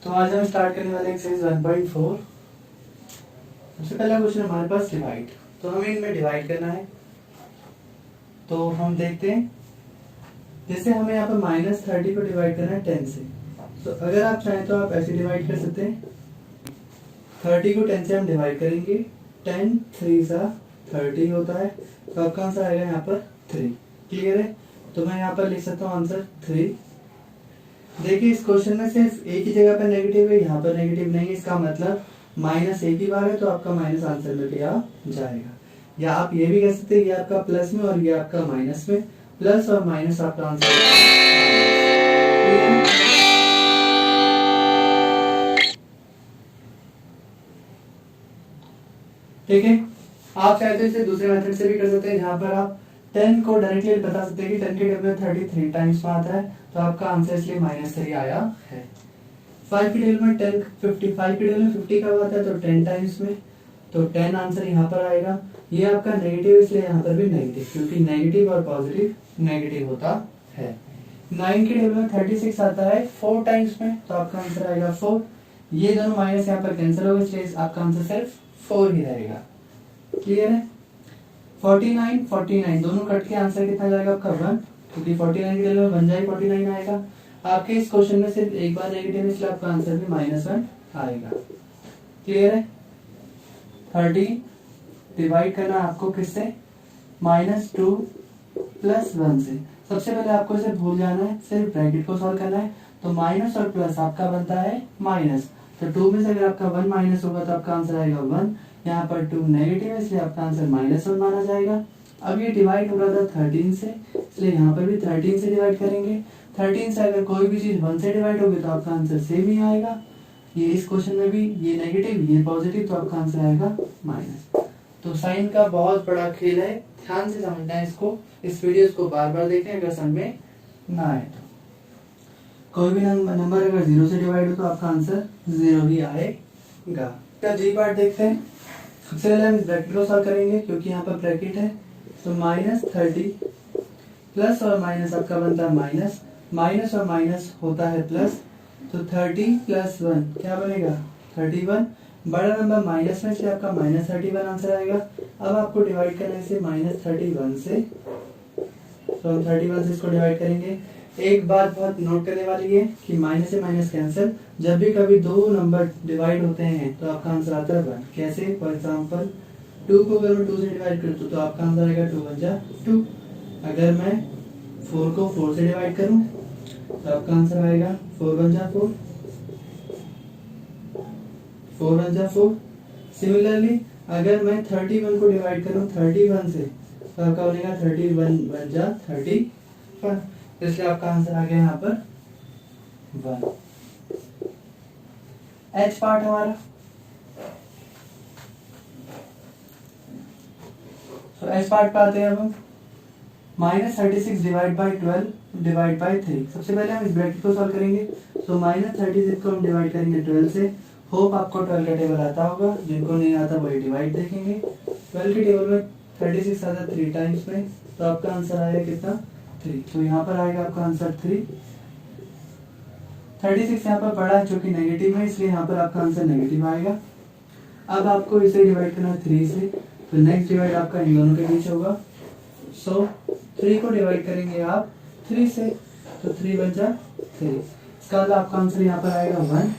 तो आज हम स्टार्ट करने वाले एक्सरसाइज 1.4। सबसे पहला क्वेश्चन हमारे पास डिवाइड, तो हमें इनमें डिवाइड करना है। तो हम देखते हैं, जैसे हमें यहाँ पर -30 को डिवाइड करना है 10 से। तो अगर आप चाहें तो आप ऐसे डिवाइड कर सकते हैं, 30 को 10 से हम डिवाइड करेंगे, 10 3 सा 30 होता है, तो आपका आंसर आएगा यहाँ पर 3। क्लियर है? तो मैं यहाँ पर लिख सकता हूँ आंसर 3। देखिए इस क्वेश्चन में सिर्फ एक ही जगह पर नेगेटिव है, यहाँ पर नेगेटिव नहीं है, इसका मतलब माइनस एक ही बार है, तो आपका माइनस आंसर में भी आ जाएगा। या आप ये भी कह सकते हैं, ये आपका प्लस में और ये आपका माइनस में, प्लस और माइनस आपका आंसर। ठीक है, आप चाहे तो इसे दूसरे मेथड से भी कर सकते हैं, जहां पर आप 10 को डायरेक्टली बता सकते हैं कि 10 के टेबल में 33 टाइम्स में आता है, तो आपका आंसर इसलिए -3 आया है। 5 के टेबल में 10, 55 के टेबल में 50 कब आता है, तो 10 टाइम्स में, तो 10 आंसर यहाँ पर आएगा। ये आपका नेगेटिव, इसलिए यहाँ पर भी नेगेटिव, क्योंकि नेगेटिव और पॉजिटिव नेगेटिव होता है। 9 के टेबल में 36 आता है 4 टाइम्स में, तो आपका आंसर आएगा 4। ये दोनों माइनस यहाँ पर कैंसिल होगा, इसलिए आपका आंसर सिर्फ 4 ही रहेगा। क्लियर है? 49 49 दोनों कट के आंसर कितना जाएगा आपका 1, क्योंकि 49 के टेबल में 1 जाए 49 आएगा। आपके इस क्वेश्चन में सिर्फ एक बार नेगेटिव, इसलिए आपका आंसर भी -1 आएगा। क्लियर है? 30 डिवाइड करना आपको किससे, -2 + 1 से। सबसे पहले आपको इसे भूल जाना है, सिर्फ ब्रैकेट को सॉल्व करना है। तो माइनस और प्लस आपका बनता है माइनस, तो 2 में से अगर आपका 1 माइनस होगा तो आपका आंसर आएगा 1। यहाँ पर 2 नेगेटिव है, इसलिए आपका आंसर -1 माना जाएगा। अब ये डिवाइड हो रहा था 13 से, इसलिए यहाँ पर भी 13 से डिवाइड करेंगे। 13 से अगर कोई भी चीज 1 से डिवाइड होगी तो आपका आंसर सेम ही आएगा। ये इस क्वेश्चन में भी ये नेगेटिव ये पॉजिटिव, तो आपका आंसर आएगा माइनस। तो साइन का बहुत बड़ा खेल है, ध्यान से समझना है इसको। इस वीडियोस को बार बार देखें, अगर समझ में ना आए तो। कोई भी नंबर अगर 0 से डिवाइड हो तो आपका आंसर 0 ही आएगा। क्या जी पार्ट देखते हैं। सबसे पहले हम इस ब्रैकेट को सॉल्व करेंगे, क्योंकि यहाँ पर ब्रैकेट है। तो -30 प्लस और माइनस आपका बनता है माइनस, माइनस और माइनस होता है प्लस, तो 30 + 1 क्या बनेगा 31। बड़ा नंबर माइनस में, इसलिए आपका -31 आंसर आएगा। अब आपको डिवाइड करने से -31 से, तो हम 31 से इसको डिवाइड करेंगे। एक बात बहुत नोट करने वाली है कि माइनस से माइनस कैंसिल, जब भी कभी दो नंबर डिवाइड होते हैं तो आपका आंसर आता है 1। कैसे? फॉर एग्जांपल 2 को अगर मैं 2 से डिवाइड कर दूं तो आपका आंसर आएगा 2 × 1 = 2। अगर मैं 4 को 4 से डिवाइड करूं तो आपका आंसर आएगा 4 × 1 = 4, 4 × 1 = 4। सिमिलरली अगर मैं 31 को डिवाइड करूं 31 से, तो आपका बनेगा 31 × 1 = 31, इसलिए आपका आंसर आ गया यहाँ पर 1। एच पार्ट हमारा, तो एच पार्ट पे आते हैं अब हम। -36 डिवाइड बाई 12 डिवाइड बाई 3। सबसे पहले हम इस ब्रैकेट को सॉल्व करेंगे। तो -36 को हम डिवाइड करेंगे 12 से। होप आपको 12 का टेबल आता होगा, जिनको नहीं आता वही डिवाइड देखेंगे। 12 के टेबल में 36 आता है 3 टाइम्स में, तो आपका आंसर आएगा कितना 3। तो यहाँ पर आएगा आपका आंसर 3। 36 यहाँ पर बड़ा है, जो कि नेगेटिव है, इसलिए यहाँ पर आपका आंसर नेगेटिव आएगा। अब आपको इसे डिवाइड करना है 3 से, तो नेक्स्ट डिवाइड आपका इन दोनों के बीच होगा। सो 3 को डिवाइड करेंगे आप 3 से, तो 3 × 1 = 3। इसका मतलब आपका आंसर यहाँ पर आएगा 1।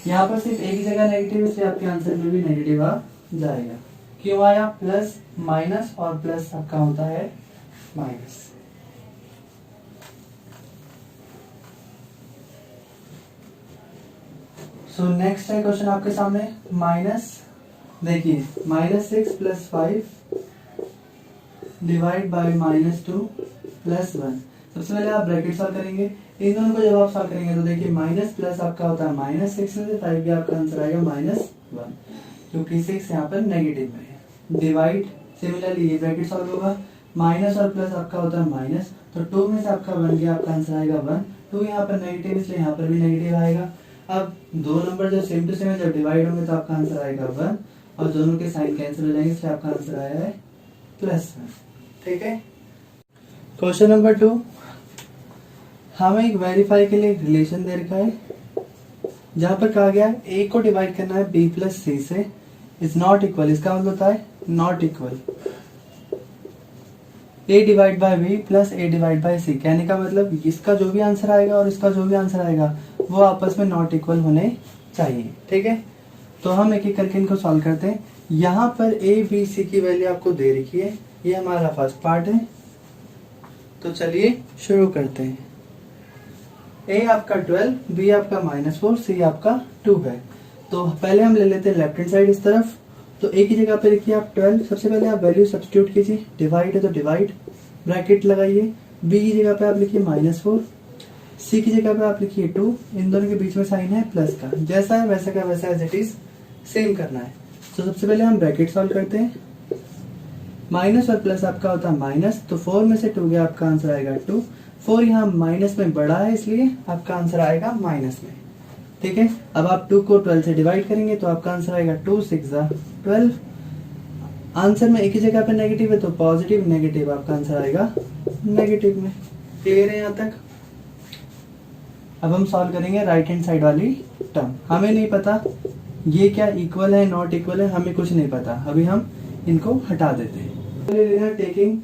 यहाँ पर सिर्फ एक ही जगह नेगेटिव, इसलिए आपके आंसर में भी नेगेटिव आ जाएगा। क्यों आया? प्लस माइनस, और प्लस आपका होता है माइनस। सो नेक्स्ट है क्वेश्चन आपके सामने माइनस, देखिए -6 + 5 डिवाइड बाई -2 + 1। सबसे पहले आप ब्रैकेट सॉल्व करेंगे। इन दोनों को जब आप सॉल्व करेंगे तो देखिए माइनस प्लस आपका होता है -6 में से 5 भी आपका आंसर आएगा -1, क्योंकि 6 यहाँ पर नेगेटिव में है। डिवाइड, सिमिलरली ये ब्रैकेट सॉल्व होगा। माइनस और प्लस आपका होता है माइनस, तो 2 में से आपका 1 गया, आपका आंसर आएगा 1। 2 यहाँ पर नेगेटिव, इसलिए यहाँ पर भी नेगेटिव आएगा। अब दो नंबर जब सेम टू सेम है, जब डिवाइड होंगे तो आपका आंसर आएगा 1, और दोनों के साइन कैंसिल हो जाएंगे, इसलिए आपका आंसर आया है +1। ठीक है। क्वेश्चन नंबर 2, हमें एक वेरीफाई के लिए रिलेशन दे रखा है जहां पर कहा गया ए को डिवाइड करना है बी प्लस सी से, इज नॉट इक्वल, इसका मतलब होता है not equal a divide by b plus a divide by c. कहने का मतलब इसका जो भी आंसर आएगा और इसका जो भी आंसर आएगा वो आपस में नॉट इक्वल होने चाहिए। ठीक है, तो हम एक एक करके इनको सॉल्व करते हैं। यहाँ पर ए बी सी की वैल्यू आपको दे रखी है, ये हमारा फर्स्ट पार्ट है। तो चलिए शुरू करते हैं। ए आपका 12, बी आपका -4, सी आपका 2 है। तो पहले हम ले लेते हैं लेफ्ट हैंड साइड इस तरफ। तो ए की जगह पे लिखिए आप 12, सबसे पहले आप वैल्यू सब्स्टिट्यूट कीजिए, डिवाइड है तो डिवाइड, ब्रैकेट लगाइए। बी की जगह पे आप लिखिए -4, सी की जगह पे आप लिखिए 2, इन दोनों के बीच में साइन है प्लस का, जैसा है वैसा का वैसा एज इट इज सेम करना है। तो सबसे पहले हम ब्रैकेट सॉल्व करते हैं। माइनस और प्लस आपका होता है माइनस, तो 4 में से 2 गया, आपका आंसर आएगा 2। 4 यहाँ माइनस में बड़ा है इसलिए आपका आंसर आएगा माइनस में। ठीक है, अब आप 2 को 12 से डिवाइड करेंगे तो आपका आंसर आएगा 2 6 12। आंसर में एक ही जगह पे नेगेटिव है तो पॉजिटिव नेगेटिव आपका आंसर आएगा नेगेटिव में। क्लियर है यहाँ तक? अब हम सॉल्व करेंगे राइट हैंड साइड वाली टर्म। हमें नहीं पता ये क्या इक्वल है नॉट इक्वल है, हमें कुछ नहीं पता, अभी हम इनको हटा देते हैं। टेकिंग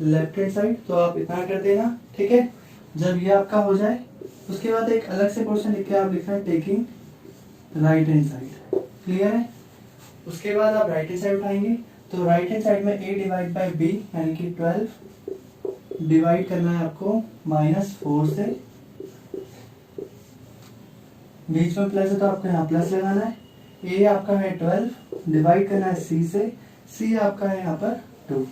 लेफ्ट हैंड साइड, तो आप इतना कर देना। ठीक है, जब ये आपका हो जाए उसके बाद एक अलग से पोर्शन लिख के आप लिखना taking right hand side. Clear है? उसके बाद आप राइट हैंड साइड उठाएंगे तो राइट हैंड साइड में a डिवाइड बाय b यानी कि 12 डिवाइड करना है आपको -4 से, बीच में प्लस है तो आपको यहाँ प्लस लगाना है। a आपका है 12 डिवाइड करना है c से, c आपका है यहाँ पर 2।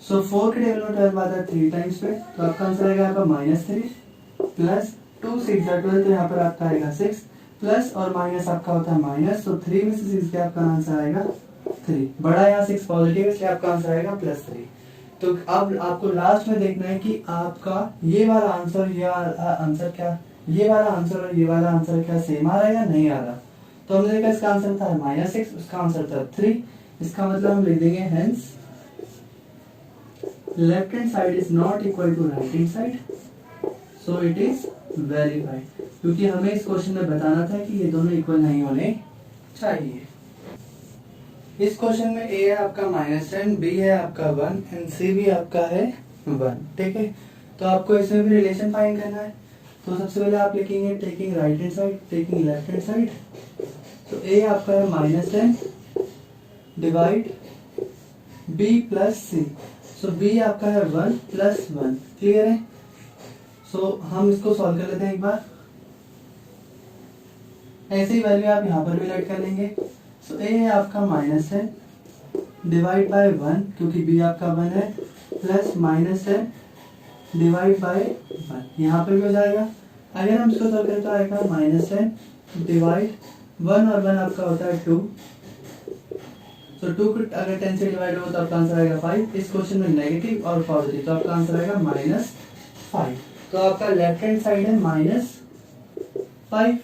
सो 4 के टेबल में 12 आता है 3 टाइम्स पे, तो आपका आंसर आएगा आपका -3 प्लस 2 6 12, तो यहाँ पर आपका आएगा 6 प्लस और माइनस आपका होता है माइनस, तो 3 में से 6 के आपका आंसर आएगा 3। बड़ा यहाँ 6 पॉजिटिव, इसलिए आपका आंसर आएगा +3। तो अब आपको लास्ट में देखना है कि आपका ये वाला आंसर या आंसर क्या, ये वाला आंसर और ये वाला आंसर क्या सेम आ रहा है या नहीं आ रहा। तो हमने देखा इसका आंसर था -6, उसका आंसर था 3। इसका मतलब हम लिख देंगे hence left hand side is not equal to right hand side, so it is verified. क्योंकि हमें इस क्वेश्चन में बताना था कि ये दोनों इक्वल नहीं होने चाहिए। इस क्वेश्चन में a है आपका -10, b है आपका 1 एंड c भी आपका है 1। ठीक है, तो आपको इसमें भी रिलेशन फाइंड करना है। तो सबसे पहले आप लिखेंगे taking right hand side taking left hand side. तो a आपका है -10 डिवाइड b प्लस c, सो b आपका है 1 प्लस 1। क्लियर है? सो हम इसको सॉल्व कर लेते हैं एक बार। ऐसे ही वैल्यू आप यहाँ पर भी ऐड कर लेंगे। सो a है आपका -10 डिवाइड बाय 1, क्योंकि b आपका 1 है, प्लस -10 डिवाइड बाय 1, यहाँ पर भी हो जाएगा। अगर हम इसको सॉल्व करें तो आएगा -10 डिवाइड 1 और 1 आपका होता है 2। तो 2 अगर 10 से डिवाइड हो तो आपका आंसर आएगा 5। इस क्वेश्चन में नेगेटिव और पॉजिटिव, तो आपका आंसर आएगा -5। तो आपका लेफ्ट हैंड साइड है -5।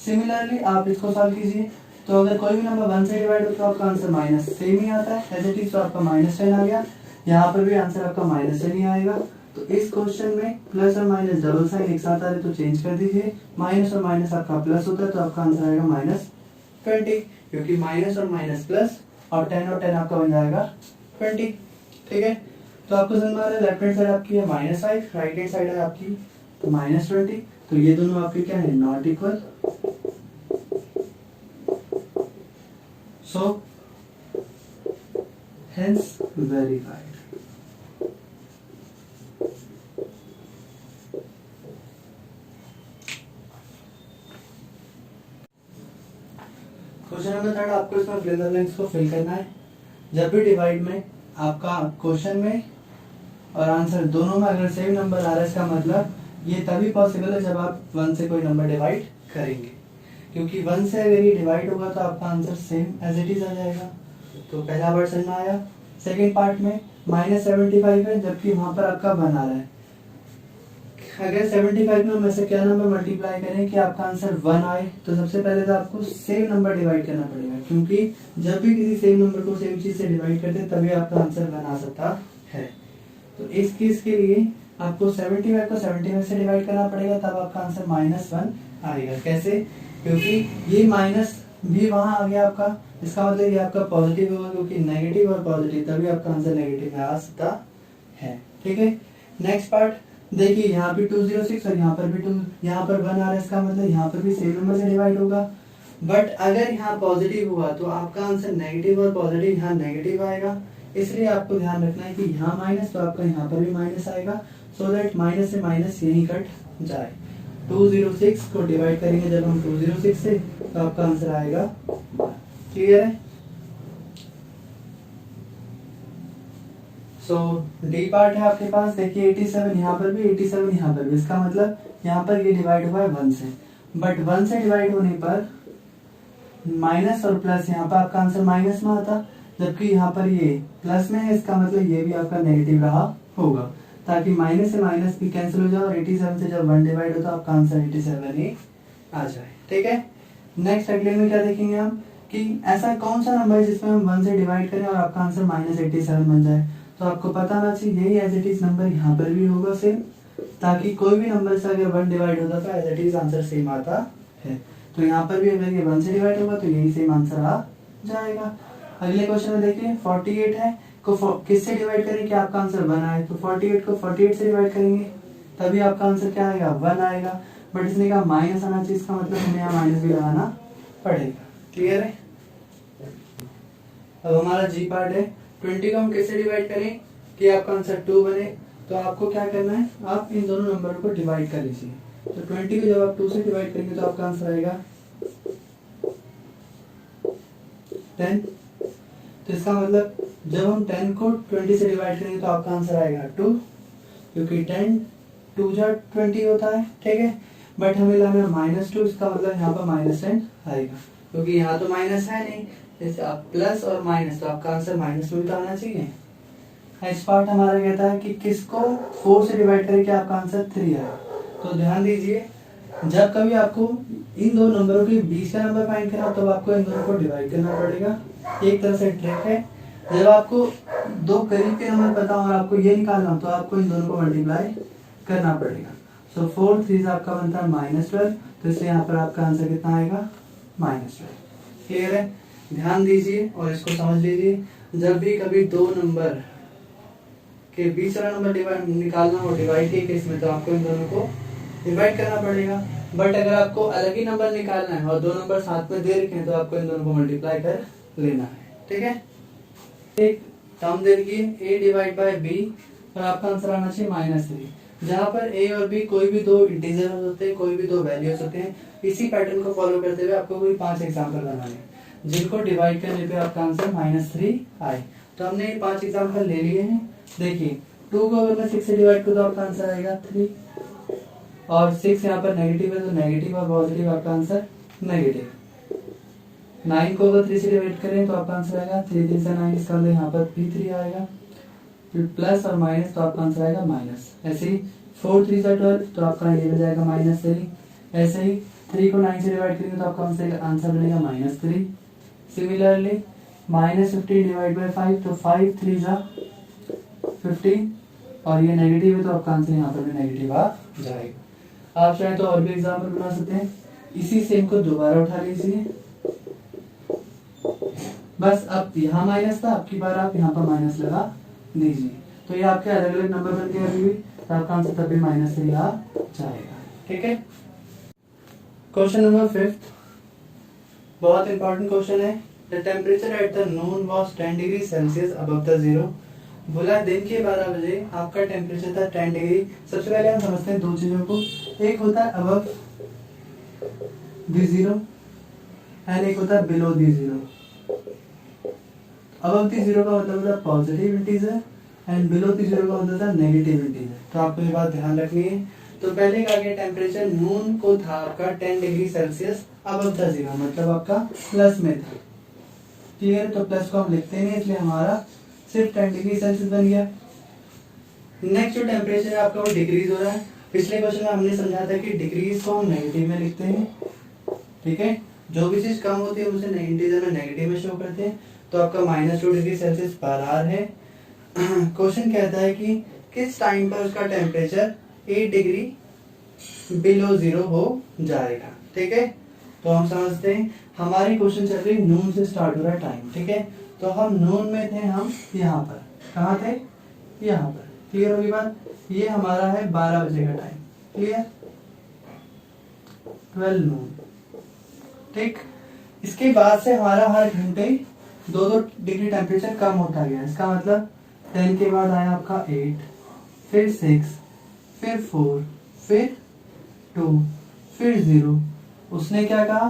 सिमिलरली आप इसको सॉल्व कीजिए, तो अगर कोई भी नंबर 1 से डिवाइड हो तो आपका आंसर माइनस सेम ही आता है एज इट इज, तो आपका -10 आ गया। यहाँ पर भी आंसर आपका -10 ही आएगा। तो इस क्वेश्चन में प्लस और माइनस डबल साइन एक साथ आ रहे तो चेंज कर दीजिए, माइनस और माइनस आपका प्लस होता है तो आपका आंसर आएगा -20, क्योंकि माइनस और माइनस प्लस और 10 और 10 आपका बन जाएगा 20। ठीक है, तो आपको समझ में आ रहा है लेफ्ट हैंड साइड आपकी है -5, राइट हैंड साइड है आपकी -20। तो ये दोनों आपके क्या है not equal, so hence verified. Question number 3 आपको इसमें फिल द ब्लैंक्स को फिल करना है। जब भी डिवाइड में आपका क्वेश्चन में और आंसर दोनों में अगर सेम नंबर आ रहा है, इसका मतलब ये तभी पॉसिबल है जब आप 1 से कोई नंबर डिवाइड करेंगे, क्योंकि 1 से अगर ये डिवाइड होगा तो आपका answer same as it is आ जाएगा। तो पहला पार्ट समझ में आया। सेकेंड पार्ट में -75 है, जबकि वहां पर आपका 1 आ रहा है। अगर 75 में हम ऐसे क्या नंबर मल्टीप्लाई करें कि आपका आंसर 1 आए, तो सबसे पहले तो आपको सेम नंबर डिवाइड करना पड़ेगा, क्योंकि जब भी किसी सेम नंबर को सेम चीज से डिवाइड करते हैं तभी आपका आंसर 1 आ सकता है। तो इस केस के लिए आपको 75 को 75 से डिवाइड करना पड़ेगा, तब आपका आंसर -1 आएगा। कैसे? क्योंकि ये माइनस भी वहां आ गया आपका, इसका मतलब ये आपका पॉजिटिव होगा, क्योंकि नेगेटिव और पॉजिटिव तभी आपका आंसर नेगेटिव में आ सकता है। ठीक है, नेक्स्ट पार्ट देखिए, यहाँ पे 206 और यहाँ पर भी 2, यहाँ पर 1 आ रहा है, इसका मतलब यहाँ पर भी सेम नंबर से डिवाइड होगा। बट अगर यहाँ पॉजिटिव हुआ तो आपका आंसर नेगेटिव और पॉजिटिव यहाँ नेगेटिव आएगा, इसलिए आपको ध्यान रखना है कि यहाँ माइनस तो आपका यहाँ पर भी माइनस आएगा, सो दैट माइनस से माइनस यही कट जाए। 206 को डिवाइड करेंगे जब हम 206 से, तो आपका आंसर आएगा। क्लियर है? सो डी पार्ट है आपके पास, देखिए 87 यहाँ पर भी, 87 यहाँ पर भी, इसका मतलब यहाँ पर ये डिवाइड हुआ है 1 से, बट 1 से डिवाइड होने पर माइनस और प्लस, यहाँ पर आपका आंसर माइनस में आता, जबकि यहाँ पर ये प्लस में है, इसका मतलब ये भी आपका नेगेटिव रहा होगा, ताकि माइनस से माइनस भी कैंसिल हो जाए और 87 से जब 1 डिवाइड हो तो आपका आंसर 87 ही आ जाए। ठीक है, नेक्स्ट अगले में क्या देखेंगे हम कि ऐसा कौन सा नंबर है जिसमें हम 1 से डिवाइड करें और आपका आंसर -87 बन जाए। तो आपको पता होना चाहिए यही एज इट इज नंबर यहाँ पर भी होगा सेम, ताकि कोई भी नंबर से अगर 1 डिवाइड होता तो as it is answer same आता है। तो यहाँ पर भी अगर ये 1 से डिवाइड होगा तो यही सेम आंसर आ जाएगा। अगले क्वेश्चन में देखिए 48 है, को किससे डिवाइड करें कि आपका आंसर 1 आए, तो 48 को 48 से डिवाइड करेंगे तभी आपका आंसर क्या आएगा, 1 आएगा। बट इसने कहा माइनस आना चाहिए, इसका मतलब हमें यहाँ माइनस भी लगाना पड़ेगा। क्लियर है? अब हमारा जी पार्ट है, 20 को हम किससे डिवाइड करें कि आपका आंसर 2 बने, तो आपको क्या करना है, आप इन दोनों नंबरों को डिवाइड कर लीजिए। तो 20 को जब आप 2 से डिवाइड करेंगे तो आपका आंसर आएगा 10। तो इसका मतलब जब हम 10 को 20 से डिवाइड करेंगे तो आपका आंसर आएगा 2, क्योंकि 10 2 जा 20 होता है। ठीक है, बट हमें लाना -2, इसका मतलब यहाँ पर -10 आएगा, क्योंकि यहाँ तो माइनस है नहीं, जैसे आप प्लस और माइनस, तो आपका आंसर माइनस में भी तो आना चाहिए। नेक्स्ट पार्ट हमारा कहता है कि किसको 4 से डिवाइड करें कि आपका आंसर 3 आए। तो ध्यान दीजिए, जब कभी आपको इन दो नंबरों के बीच का नंबर फाइंड करना हो तब आपको इन दोनों को डिवाइड करना पड़ेगा। एक तरह से ट्रिक है, जब आपको दो करीब के नंबर पता हो और आपको ये निकालना हो तो आपको इन दोनों को मल्टीप्लाई करना पड़ेगा। सो 4 3 आपका बनता है -12, तो इसलिए यहाँ पर आपका आंसर कितना आएगा, -12। क्लियर है? ध्यान दीजिए और इसको समझ लीजिए, जब भी कभी दो नंबर के बीच वाला नंबर डिवाइड निकालना हो डिवाइड के केस में, तो आपको इन दोनों को डिवाइड करना पड़ेगा। बट अगर आपको अलग ही नंबर निकालना है और दो नंबर साथ में दे रखे हैं तो आपको इन दोनों को मल्टीप्लाई कर लेना है। ठीक है, एक टर्म दे रखी है a डिवाइड बाय b और आपका आंसर आना चाहिए -3, जहां पर a और b कोई भी दो इंटीजर होते हैं, कोई भी दो वैल्यूज होते हैं। इसी पैटर्न को फॉलो करते हुए आपको कोई 5 एग्जाम्पल बनाने हैं जिनको डिवाइड करने पे आपका आंसर -3 आए। तो हमने 5 एग्जाम्पल ले लिए हैं। देखिए 2 को अगर मैं 6 से डिवाइड करूँ तो आपका आंसर आएगा 3, और 6 यहाँ पर नेगेटिव है तो नेगेटिव और पॉजिटिव आपका आंसर नेगेटिव। 9 को अगर 3 से डिवाइड करें तो आपका आंसर आएगा 3 3 से 9, इसका मतलब यहाँ पर भी 3 आएगा, फिर प्लस और माइनस तो आपका आंसर आएगा माइनस। ऐसे ही 4 3 से 12 तो आपका ये बन जाएगा -3। ऐसे ही 3 को 9 से डिवाइड करेंगे तो आपका आंसर बनेगा -3। सिमिलरली -15 डिवाइड बाय 5 तो 5 3 जा 15, और ये नेगेटिव है तो आपका आंसर यहाँ पर भी नेगेटिव आ जाएगा। आप चाहे तो और भी एग्जाम्पल बना सकते हैं, इसी सेम को दोबारा उठा लीजिए। बस अब यहाँ माइनस था, आपकी बार आप यहाँ पर माइनस लगा दीजिए, तो ये आपके अलग अलग नंबर बन गए अभी भी, तो आपका आंसर तब भी -3 आ जाएगा। ठीक है, क्वेश्चन नंबर 5 बहुत इंपॉर्टेंट क्वेश्चन है। The temperature at the Noon was 10 degree Celsius above the zero. बोला दिन के 12 बजे आपका टेम्परेचर था 10 डिग्री। सबसे पहले हम समझते हैं दो चीजों को, एक होता है अबव द जीरो एंड एक होता है below the zero. Above the zero का मतलब होता है positive integer and below the zero का मतलब है नेगेटिव इंटीजर। तो आपको ये बात ध्यान रखनी है। तो पहले का आगे टेम्परेचर नून को था आपका 10 degree Celsius above the zero, मतलब आपका प्लस में था। क्लियर? तो प्लस को हम लिखते नहीं, इसलिए हमारा सिर्फ 10 डिग्री सेल्सियस बन गया। नेक्स्ट जो टेम्परेचर है आपका वो डिक्रीज हो रहा है। पिछले क्वेश्चन में हमने समझा था कि डिक्रीज को हम नेगेटिव में लिखते हैं। ठीक है, जो भी चीज कम होती है उसे इंटीजर में नेगेटिव में शो करते हैं। तो आपका -2 डिग्री सेल्सियस पर आवर है। क्वेश्चन कहता है कि किस टाइम पर उसका टेम्परेचर 8 डिग्री बिलो 0 हो जाएगा। ठीक है, तो हम समझते हैं हमारी क्वेश्चन चल रही नून से स्टार्ट हो रहा है टाइम। ठीक है, तो हम नून में थे, हम यहाँ पर कहाँ थे, यहाँ पर। क्लियर होगी बात। ये हमारा है 12 बजे का टाइम। क्लियर, 12 नून। ठीक, इसके बाद से हमारा हर घंटे 2-2 डिग्री टेम्परेचर कम होता गया। इसका मतलब 10 के बाद आया आपका 8, फिर 6, फिर 4, फिर 2, फिर 0। उसने क्या कहा,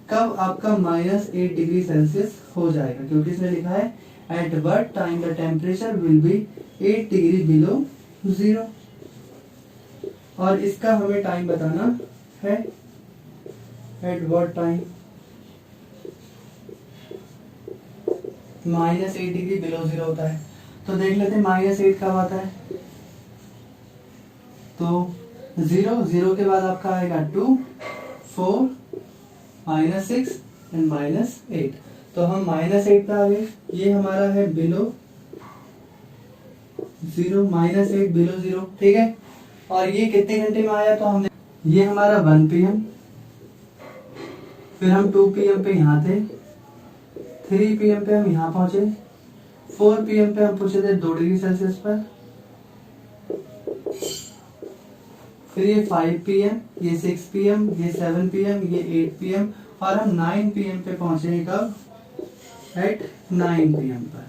कब आपका -8 डिग्री सेल्सियस हो जाएगा, क्योंकि इसने लिखा है at what time the temperature will be 8 degree below 0। और इसका हमें टाइम बताना है, at what time -8 degree below 0 होता है। तो देख लेते हैं -8 कब आता है। तो 0 के बाद आपका आएगा 2, 4, -6 एंड -8। तो हम -8 पे आ गए। ये हमारा है बिलो 0, -8 बिलो 0। ठीक है, और ये कितने घंटे में आया, तो हमने, ये हमारा 1 PM, फिर हम 2 PM पे यहाँ थे, 3 PM पे हम यहाँ पहुंचे, 4 PM पे हम पहुंचे थे 2 डिग्री सेल्सियस पर, फिर ये 5 PM, ये 6 PM, ये 7 PM, ये 8 PM, और हम 9 PM पे पहुंचे कब, एट 9 PM पर।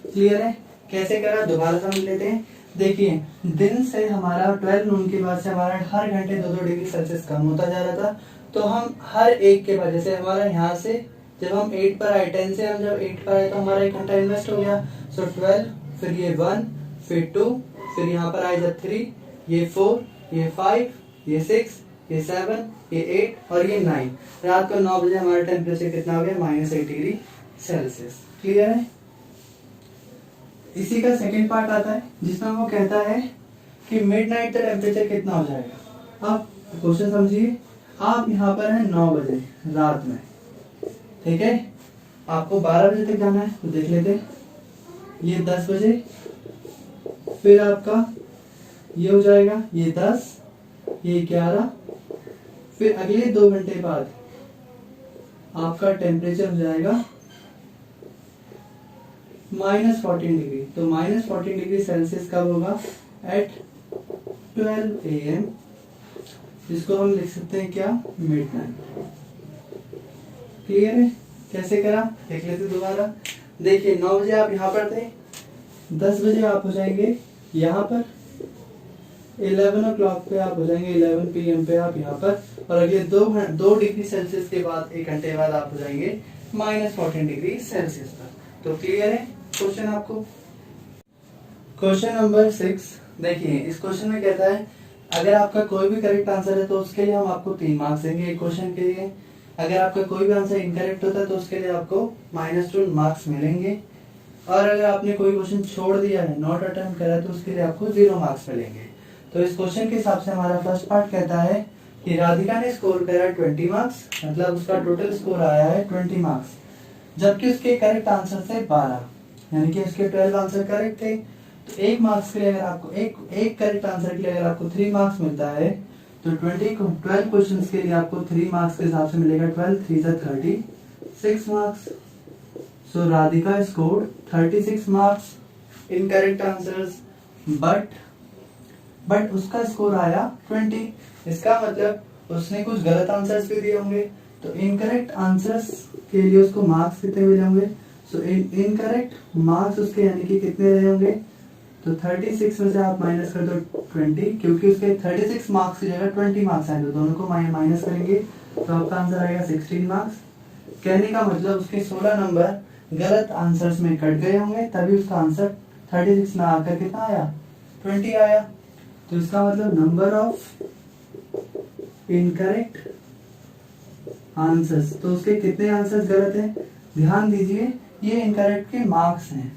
क्लियर है, कैसे करा दोबारा समझ लेते हैं। देखिए, दिन से हमारा 12 नून के बाद से हमारा हर घंटे 2-2 डिग्री सेल्सियस कम होता जा रहा था। तो हम हर एक के बाद, जैसे हमारा यहाँ से जब हम 8 पर आए, 10 से हम जब 8 पर आए तो हमारा 1 घंटा इन्वेस्ट हो गया। सो 12, फिर ये 1, फिर 2, फिर यहाँ पर आए जब 3, ये 4, ये 5, ये 6, ये 7, ये 8 और ये 9। रात को 9 बजे हमारा टेम्परेचर कितना हो गया, -8 डिग्री सेल्सियस। क्लियर है। इसी का सेकंड पार्ट आता है जिसमें वो कहता है कि मिडनाइट का टेम्परेचर कितना हो जाएगा। अब क्वेश्चन समझिए, आप यहाँ पर हैं 9 बजे रात में। ठीक है, आपको 12 बजे तक जाना है, तो देख लेते हैं। ये 10 बजे, फिर आपका ये हो जाएगा, ये 10, ये 11, फिर अगले 2 घंटे बाद आपका टेम्परेचर हो जाएगा -14 डिग्री। तो -14 डिग्री सेल्सियस कब होगा, एट 12 AM, जिसको हम लिख सकते हैं क्या, मिडनाइट। क्लियर है, कैसे करा देख लेते दोबारा। देखिए, 9 बजे आप यहाँ पर थे, 10 बजे आप हो जाएंगे यहाँ पर, 11 o'clock पे आप हो जाएंगे, 11 PM पे आप यहाँ पर, और अगले 2 डिग्री सेल्सियस के बाद 1 घंटे बाद आप हो जाएंगे -14 डिग्री सेल्सियस पर। तो क्लियर है क्वेश्चन आपको। क्वेश्चन नंबर 6 देखिए, इस क्वेश्चन में कहता है अगर आपका कोई भी करेक्ट आंसर है तो उसके लिए हम आपको 3 मार्क्स देंगे एक क्वेश्चन के लिए। अगर आपका कोई भी आंसर इनकरेक्ट होता है तो उसके लिए आपको -2 मार्क्स मिलेंगे, और अगर आपने कोई क्वेश्चन छोड़ दिया है, नॉट अटेम्प्ट करा है, तो उसके लिए आपको 0 मार्क्स मिलेंगे। तो इस क्वेश्चन के हिसाब से हमारा फर्स्ट पार्ट कहता है कि राधिका ने स्कोर करा 20 मार्क्स, मतलब उसका टोटल स्कोर आया है 20 मार्क्स, जबकि उसके करेक्ट आंसर से 12, यानी कि उसके 12 आंसर करेक्ट थे। तो 1 मार्क्स के लिए अगर आपको एक करेक्ट आंसर के लिए अगर आपको 3 मार्क्स मिलता है, तो 12 क्वेश्चंस के लिए आपको 3 मार्क्स के हिसाब से मिलेगा 12 3 36 marks. So Radhika scored 36 marks in correct answers, but उसका स्कोर आया 20। इसका मतलब उसने कुछ गलत आंसर्स भी दिए होंगे, तो इनकरेक्ट आंसर्स के लिए उसको मार्क्स कितने मिले होंगे। सो इनकरेक्ट मार्क्स उसके यानी कि कितने रहे होंगे, तो 36 में से आप माइनस कर दो 20, क्योंकि उसके 36 मार्क्स की जगह 20 मार्क्स आए, तो दोनों को माइनस करेंगे तो आपका आंसर आएगा 16 मार्क्स। कहने का मतलब उसके 16 नंबर गलत आंसर्स में कट गए होंगे, तभी उसका आंसर 36 में आकर कितना आया, 20 आया। तो इसका मतलब नंबर ऑफ इनकरेक्ट आंसर्स, तो उसके कितने आंसर्स गलत हैं, ध्यान दीजिए ये इनकरेक्ट के मार्क्स हैं,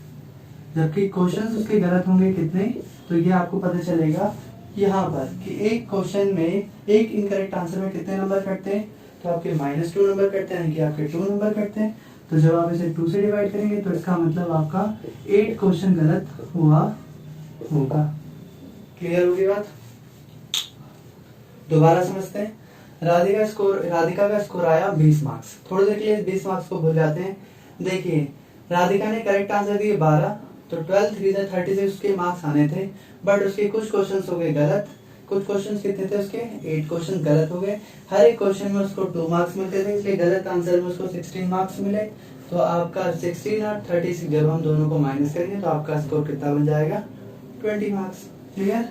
जबकि क्वेश्चंस उसके गलत होंगे कितने, तो ये आपको पता चलेगा यहाँ पर कि एक क्वेश्चन में एक इनकरेक्ट आंसर में कितने नंबर कटते हैं, तो आपके -2 नंबर कटते हैं, यानी कि आपके 2 नंबर कटते हैं। तो जब आप इसे 2 से डिवाइड करेंगे तो इसका मतलब आपका 8 क्वेश्चन गलत हुआ होगा। क्लियर होगी बात? दोबारा समझते हैं। राधिका का स्कोर आया 20 मार्क्स। थोड़ी देर के लिए 20 मार्क्स को भूल जाते हैं। देखिए राधिका ने करेक्ट आंसर दिए 12, तो 12 3 36 उसके मार्क्स आने थे, बट उसके कुछ क्वेश्चंस हो गए गलत। कुछ क्वेश्चंस कितने थे उसके? 8 क्वेश्चन गलत हो गए। हर एक क्वेश्चन में उसको 2 मार्क्स मिलते थे, इसलिए गलत आंसर में उसको 16 मार्क्स मिले। तो आपका 16 और 36 जब हम दोनों को माइनस करेंगे तो आपका स्कोर कितना बन जाएगा? 20 मार्क्स। क्लियर?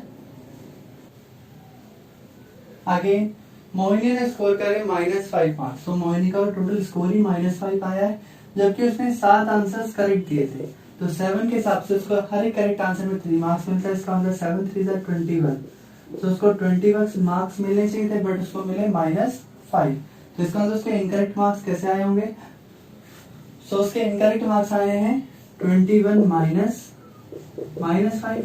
आगे मोहिनी ने स्कोर करे -5 मार्क्स, तो मोहिनी का टोटल स्कोर ही -5 आया है, जबकि उसने 7 आंसर्स करेक्ट दिए थे। तो 7 के हिसाब से उसको हर एक करेक्ट आंसर में 3 मार्क्स मिलता है। इसका मतलब 7 3 21, तो उसको 21 मार्क्स मिलने चाहिए थे, बट उसको मिले -5। तो इसका मतलब उसके इनकरेक्ट मार्क्स कैसे आए होंगे? सो उसके इनकरेक्ट मार्क्स आए हैं 21 -5,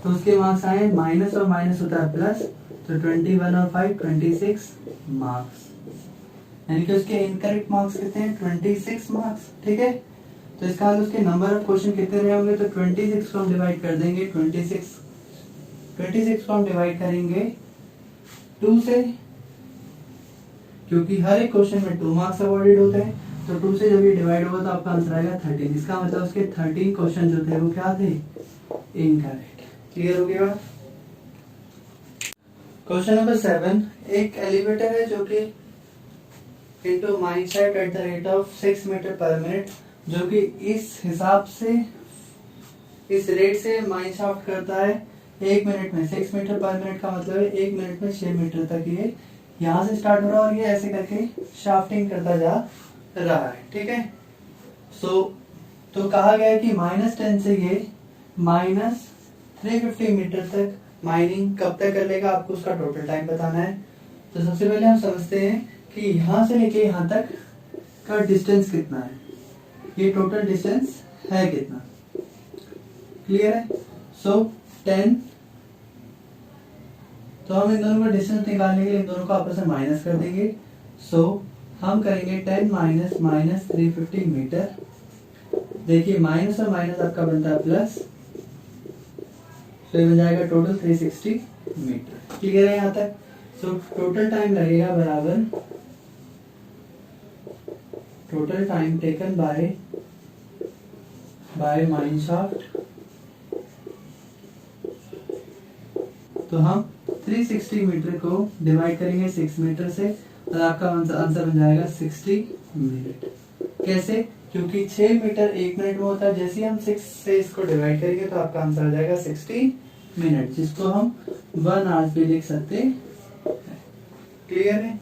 तो उसके मार्क्स आए माइनस और माइनस होता है प्लस, तो 21 और 5 26 मार्क्स, यानी कि उसके इनकरेक्ट मार्क्स कितने हैं? 26 मार्क्स। ठीक है, तो इसका मतलब उसके नंबर ऑफ क्वेश्चन कितने रहे होंगे? तो 26 को हम डिवाइड कर देंगे 26 को हम डिवाइड करेंगे 2 से, क्योंकि हर एक क्वेश्चन में 2 मार्क्स अवॉर्डेड होते हैं। तो 2 से जब ये डिवाइड होगा तो आपका आंसर आएगा 13। इसका मतलब उसके 13 क्वेश्चन जो थे वो क्या थे? इनकरेक्ट। क्लियर हो गया? क्वेश्चन नंबर 7, एक एलिवेटर है जो कि into mine shaft at the rate of 6 metre per minute, जो कि इस हिसाब से इस रेट से माइन शाफ्ट करता है 1 मिनट में 6 मीटर पर मिनट, का मतलब है 1 मिनट में 6 मीटर तक ये यहाँ से स्टार्ट हो रहा है और ये ऐसे करके शाफ्टिंग करता जा रहा है। ठीक है, तो कहा गया है कि -10 से ये -350 मीटर तक माइनिंग कब तक कर लेगा, आपको उसका टोटल टाइम बताना है। तो सबसे पहले हम समझते हैं कि यहाँ से लेके यहाँ तक का डिस्टेंस कितना है, ये टोटल डिस्टेंस है कितना। क्लियर है? सो 10, तो हम इन दोनों का डिस्टेंस निकालने के लिए इन दोनों को आपस में माइनस कर देंगे। सो हम करेंगे 10 माइनस 350 मीटर। देखिए माइनस और माइनस आपका बनता है प्लस, तो ये बन जाएगा टोटल 360 मीटर। क्लियर है यहाँ तक? सो टोटल टाइम लगेगा बराबर total time taken by mine shaft, तो हम 360 मीटर को डिवाइड करेंगे 6 मीटर से और आपका आंसर बन जाएगा 60 मिनट। कैसे? क्योंकि 6 मीटर 1 मिनट में होता है, जैसे ही हम 6 से इसको डिवाइड करेंगे तो आपका आंसर आ जाएगा 60 मिनट, जिसको हम 1 आवर भी लिख सकते हैं। क्लियर है?